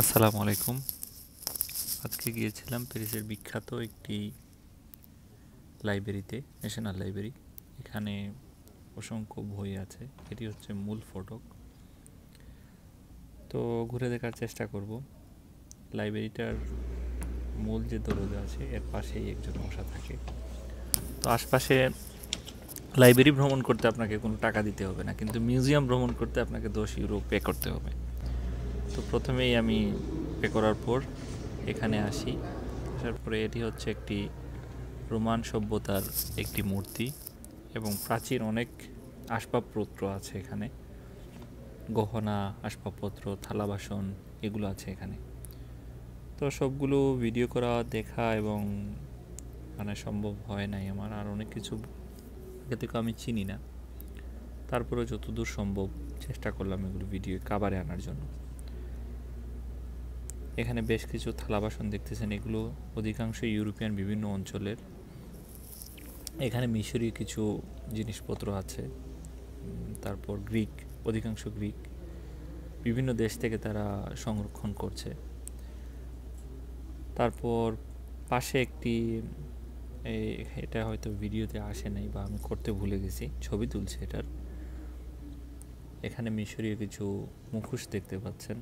আসসালামু আলাইকুম। আজকে গিয়েছিলাম প্যারিসের বিখ্যাত একটি লাইব্রেরিতে, ন্যাশনাল লাইব্রেরি। এখানে অসংখ্য বই আছে। এটি হচ্ছে মূল ফটক। তো ঘুরে দেখার চেষ্টা করব। লাইব্রেরিটার মূল যে দরজা আছে এর পাশেই একজন বসা থাকে। তো আশপাশে লাইব্রেরি ভ্রমণ করতে আপনাকে কোনো টাকা দিতে হবে না, কিন্তু মিউজিয়াম ভ্রমণ করতে আপনাকে 10 ইউরো পে করতে হবে। তো প্রথমেই আমি পে করার পর এখানে আসি। আসার পরে এটি হচ্ছে একটি রোমান সভ্যতার একটি মূর্তি এবং প্রাচীন অনেক আসবাবপত্র আছে এখানে। গহনা, আসবাবপত্র, থালা বাসন এগুলো আছে এখানে। তো সবগুলো ভিডিও করা, দেখা এবং মানে সম্ভব হয় নাই আমার। আর অনেক কিছু আগে থেকে আমি চিনি না, তারপরে যতদূর সম্ভব চেষ্টা করলাম এগুলো ভিডিও কাভারে আনার জন্য। এখানে বেশ কিছু থালা বাসন দেখতেছেন, এগুলো অধিকাংশ ইউরোপিয়ান বিভিন্ন অঞ্চলের। এখানে মিশরীয় কিছু জিনিসপত্র আছে, তারপর গ্রিক, অধিকাংশ গ্রিক, বিভিন্ন দেশ থেকে তারা সংরক্ষণ করছে। তারপর পাশে একটি, এটা হয়তো ভিডিওতে আসে নাই বা আমি করতে ভুলে গেছি, ছবি তুলছে এটার। এখানে মিশরীয় কিছু মুখোশ দেখতে পাচ্ছেন।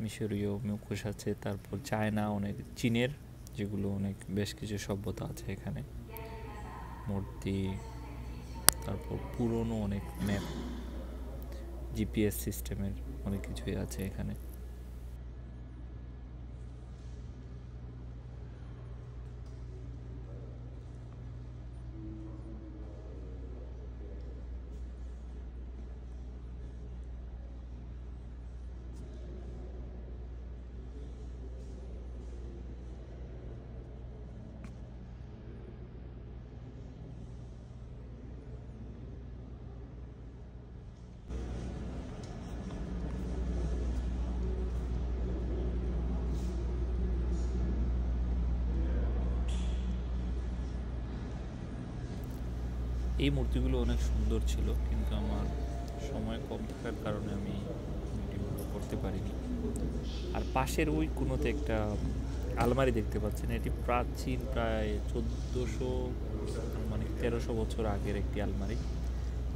মিশরীয় মুখোশ আছে, তারপর চায়না, অনেক চীনের যেগুলো অনেক বেশ কিছু সভ্যতা আছে এখানে, মূর্তি, তারপর পুরনো অনেক ম্যাপ, জিপিএস সিস্টেমের অনেক কিছুই আছে এখানে। এই মূর্তিগুলো অনেক সুন্দর ছিল, কিন্তু আমার সময় কম থাকার কারণে আমি ভিডিওগুলো করতে পারিনি। আর পাশের ওই কোনোতে একটা আলমারি দেখতে পাচ্ছেন, এটি প্রাচীন, প্রায় 1400 মানে 1300 বছর আগের একটি আলমারি।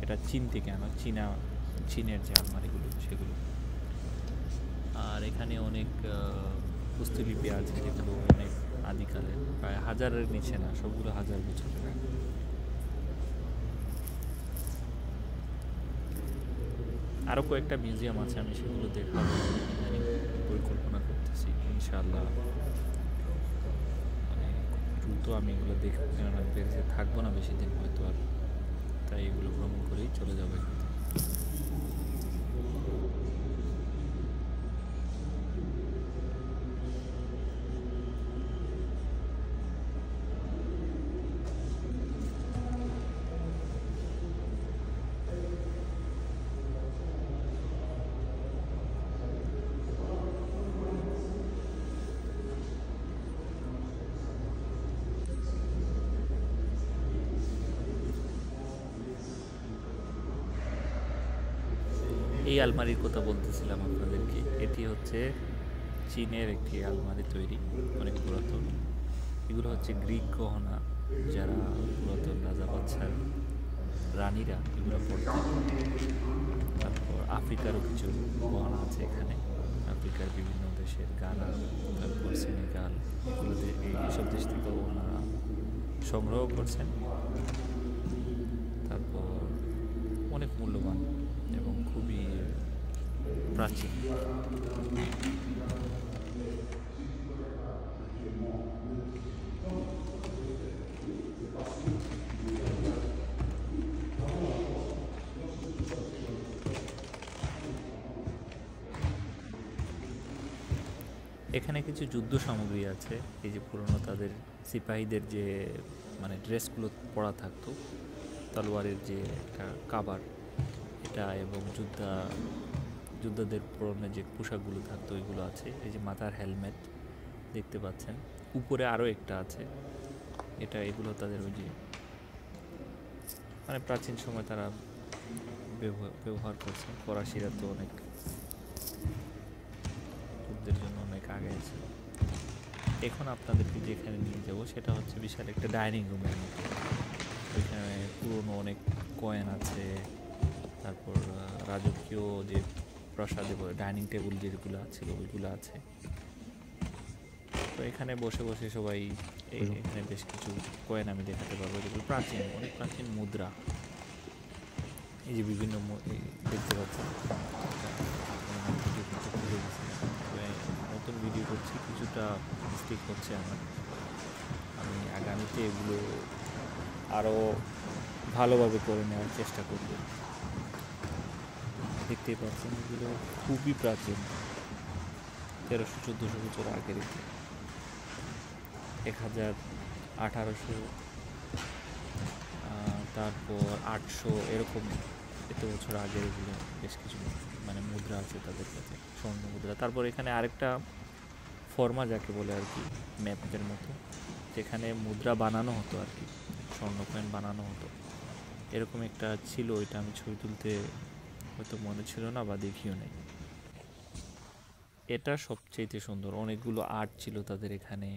এটা চীন থেকে আনা, চীনের যে আলমারিগুলো সেগুলো। আর এখানে অনেক পুস্তলিপি আছে যেগুলো অনেক আদিকালের, প্রায় হাজারের নিচে না, সবগুলো 1000 বছরের আগে। আরও কয়েকটা মিউজিয়াম আছে, আমি সেগুলো দেখার পরিকল্পনা করতেছি ইনশাআল্লাহ। মানে দ্রুত আমি এগুলো দেখে পেরেছি, থাকবো না বেশি দিন হয়তো আর, তাই এগুলো ভ্রমণ করেই চলে যাবে। এই আলমারির কথা বলতেছিলাম আপনাদেরকে, এটি হচ্ছে চীনের একটি আলমারি তৈরি, অনেক পুরাতন। এগুলো হচ্ছে গ্রিক গহনা, যারা পুরাতন রাজা বাদশার রানীরা এগুলো পড়তেন। তারপর আফ্রিকারও কিছু গহনা আছে এখানে, আফ্রিকার বিভিন্ন দেশের গানা, তারপর সেনেগাল, এগুলোতে এইসব দেশ থেকে ওনারা সংগ্রহ করছেন। তারপর অনেক মূল্যবান এবং খুবই প্রাচীন। এখানে কিছু যুদ্ধ সামগ্রী আছে, এই যে পুরনো তাদের সিপাহীদের যে মানে ড্রেসগুলো পরা থাকতো, তলোয়ারের যে একটা কাবার এটা, এবং যোদ্ধাদের পুরনো যে পোশাকগুলো থাকতো ওইগুলো আছে। এই যে মাথার হেলমেট দেখতে পাচ্ছেন, উপরে আরও একটা আছে, এগুলো তাদের ওই যে মানে প্রাচীন সময় তারা ব্যবহার করছে। ফরাসিরা তো অনেক যুদ্ধের জন্য অনেক আগে ছিল। এখন আপনাদেরকে যেখানে নিয়ে যাব সেটা হচ্ছে বিশাল একটা ডাইনিং রুমের মতো। ওইখানে পুরনো অনেক কয়েন আছে, তারপর রাজকীয় যে প্রাসাদে ডাইনিং টেবিল যেগুলো ছিল ওইগুলো আছে। তো এখানে বসে বসে সবাই এখানে বেশ কিছু কয়েন আমি দেখাতে পারবো, যেগুলো প্রাচীন, অনেক প্রাচীন মুদ্রা। এই যে বিভিন্ন দেখতে পাচ্ছেন, ভিডিও করতে ভুলে গেছিলাম, নতুন ভিডিও করছি, কিছুটা মিস্টেক হচ্ছে আমার। আমি আগামীতে এগুলো আরও ভালোভাবে করে নেওয়ার চেষ্টা করব। দেখতেই পাচ্ছেন এগুলো খুবই প্রাচীন, 1300-1400 বছর আগের, 1000, 1800, তারপর 800, এরকম এত বছর আগের এগুলো বেশ কিছু মানে মুদ্রা আছে তাদের কাছে, স্বর্ণ মুদ্রা। তারপর এখানে আরেকটা ফর্মা যাকে বলে আর কি, ম্যাপের মতো, যেখানে মুদ্রা বানানো হতো আর কি, স্বর্ণ কয়েন বানানো হতো, এরকম একটা ছিল। ওইটা আমি ছবি তুলতে হয়তো মনে ছিল না বা দেখিও নাই। এটা সবচেয়ে সুন্দর, অনেকগুলো আর্ট ছিল তাদের এখানে,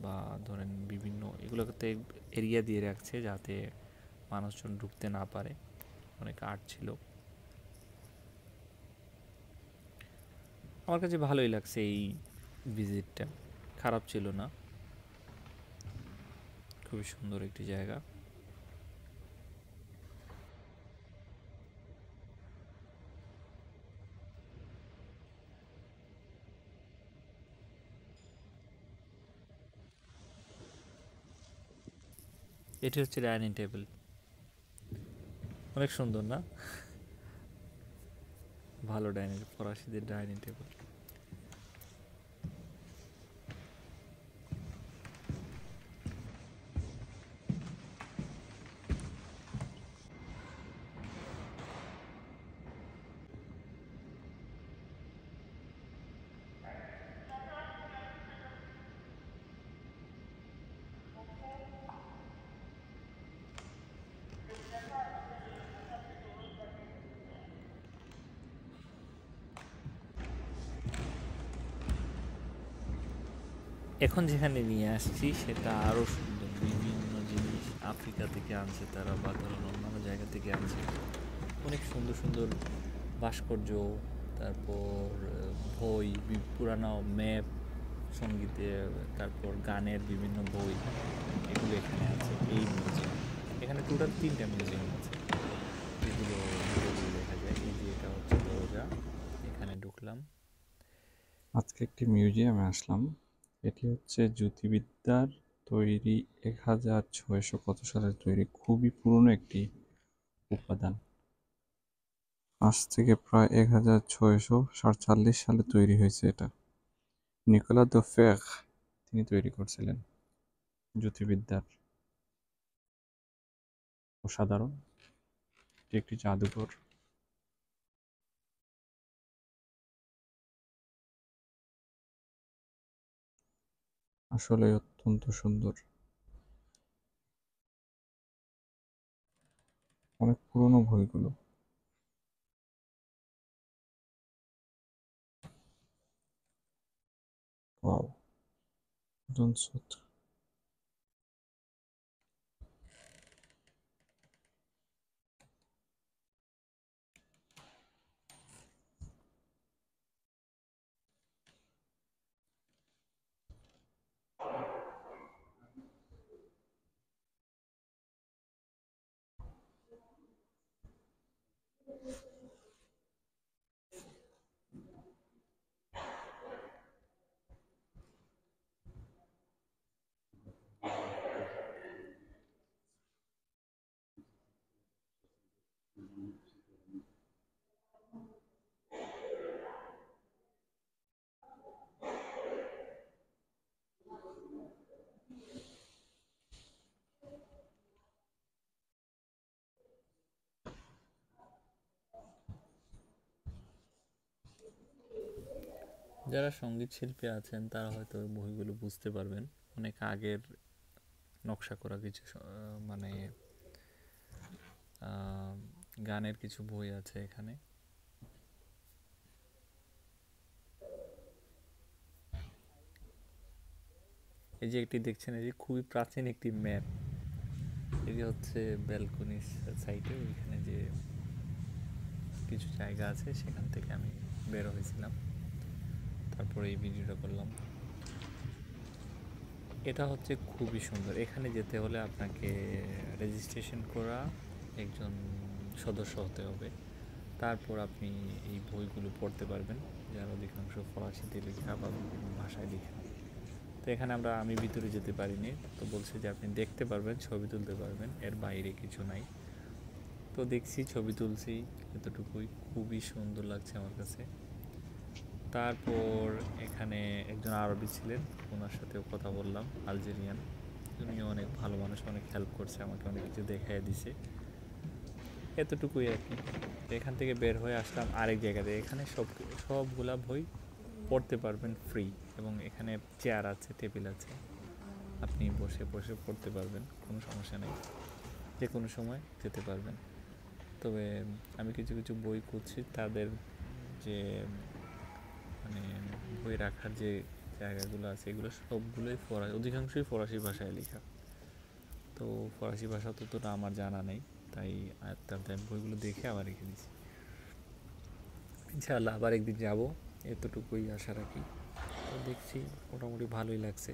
বা ধরেন বিভিন্ন এগুলোতে এরিয়া দিয়ে রাখছে যাতে মানুষজন ঢুকতে না পারে, অনেক আর্ট ছিল। আমার কাছে ভালোই লাগছে এই ভিজিটটা, খারাপ ছিল না, খুবই সুন্দর একটি জায়গা। এটি হচ্ছে ডাইনিং টেবিল, অনেক সুন্দর না? ভালো ডাইনিং, ফরাসিদের ডাইনিং টেবিল। এখন যেখানে নিয়ে আসছি সেটা আরও সুন্দর, বিভিন্ন জিনিস আফ্রিকা থেকে আনছে তারা, বা ধরুন অন্যান্য জায়গা থেকে আনছে, অনেক সুন্দর সুন্দর ভাস্কর্য, তারপর বই, পুরানো ম্যাপ, সঙ্গীতে, তারপর গানের বিভিন্ন বই, এগুলো এখানে আছে এই মিউজিয়াম। এখানে টোটাল 3টা মিউজিয়াম আছে, যেগুলো দেখা যায়। এই যে এটা হচ্ছে দরজা, এখানে ঢুকলাম। আজকে একটি মিউজিয়ামে আসলাম। এটি হচ্ছে জ্যোতির্বিদ্যার তৈরি, 1600 কত সালের তৈরি, খুবই পুরনো একটি উপাদান। আজ থেকে প্রায় 1647 সালে তৈরি হয়েছে এটা। নিকোলা দ্য ফেখ তিনি তৈরি করছিলেন। জ্যোতির্বিদ্যার অসাধারণ, এটি একটি জাদুঘর। আসলে অত্যন্ত সুন্দর, অনেক পুরনো বইগুলো। ওয়াও, সূত্র। যারা সঙ্গীত শিল্পী আছেন তারা হয়তো ওই বইগুলো বুঝতে পারবেন, অনেক আগের নকশা করা কিছু মানে গানের কিছু বই আছে এখানে। এই যে একটি দেখছেন, এই যে খুবই প্রাচীন একটি ম্যাপ, এটি হচ্ছে ব্যালকনির সাইডে, ওইখানে যে কিছু জায়গা আছে সেখান থেকে আমি বের হয়েছিলাম, তারপরে এই ভিডিওটা করলাম। এটা হচ্ছে খুবই সুন্দর। এখানে যেতে হলে আপনাকে রেজিস্ট্রেশন করা একজন সদস্য হতে হবে, তারপর আপনি এই বইগুলো পড়তে পারবেন, যার অধিকাংশ ফরাসিতে লেখা বা বিভিন্ন ভাষায় লেখা। তো এখানে আমি ভিতরে যেতে পারিনি, তো বলছে যে আপনি দেখতে পারবেন, ছবি তুলতে পারবেন, এর বাইরে কিছু নাই। তো দেখছি, ছবি তুলছি, এতটুকুই। খুবই সুন্দর লাগছে আমার কাছে। তারপর এখানে একজন আরবি ছিলেন, ওনার সাথেও কথা বললাম, আলজেরিয়ান। উনিও অনেক ভালো মানুষ, অনেক হেল্প করছে আমাকে, অনেক কিছু দেখাই দিছে। এতটুকুই আর কি। এখান থেকে বের হয়ে আসলাম আরেক জায়গাতে। এখানে সবগুলা বই পড়তে পারবেন ফ্রি, এবং এখানে চেয়ার আছে, টেবিল আছে, আপনি বসে বসে পড়তে পারবেন, কোনো সমস্যা নেই, যে কোনো সময় যেতে পারবেন। তবে আমি কিছু কিছু বই খুঁজছি, তাদের যে মানে বই রাখার যে জায়গাগুলো আছে, এগুলো সবগুলোই অধিকাংশই ফরাসি ভাষায় লেখা। তো ফরাসি ভাষা ততটা আমার জানা নেই, তাই আমি বইগুলো দেখে আবার রেখে দিচ্ছি। ইনশাআল্লাহ আবার একদিন যাব, এতটুকুই আশা রাখি। তো দেখছি মোটামুটি ভালোই লাগছে।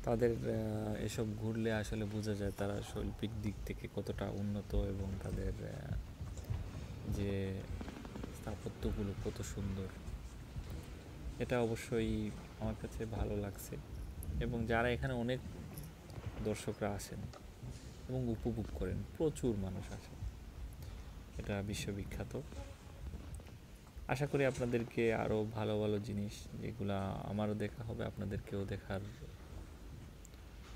তাদের এসব ঘুরলে আসলে বোঝা যায় তারা শৈল্পিক দিক থেকে কতটা উন্নত, এবং তাদের যে স্থাপত্যগুলো কত সুন্দর, এটা অবশ্যই আমার কাছে ভালো লাগছে। এবং যারা এখানে অনেক দর্শকরা আসেন এবং উপভোগ করেন, প্রচুর মানুষ আসে, এটা বিশ্ববিখ্যাত। আশা করি আপনাদেরকে আরও ভালো ভালো জিনিস, যেগুলা আমারও দেখা হবে, আপনাদেরকেও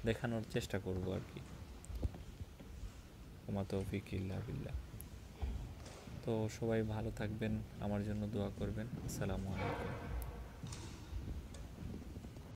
দেখানোর চেষ্টা করব আর কি। ওমা তৌফিক ইল্লা বিল্লাহ। তো সবাই ভালো থাকবেন, আমার জন্য দোয়া করবেন। আসসালামু আলাইকুম।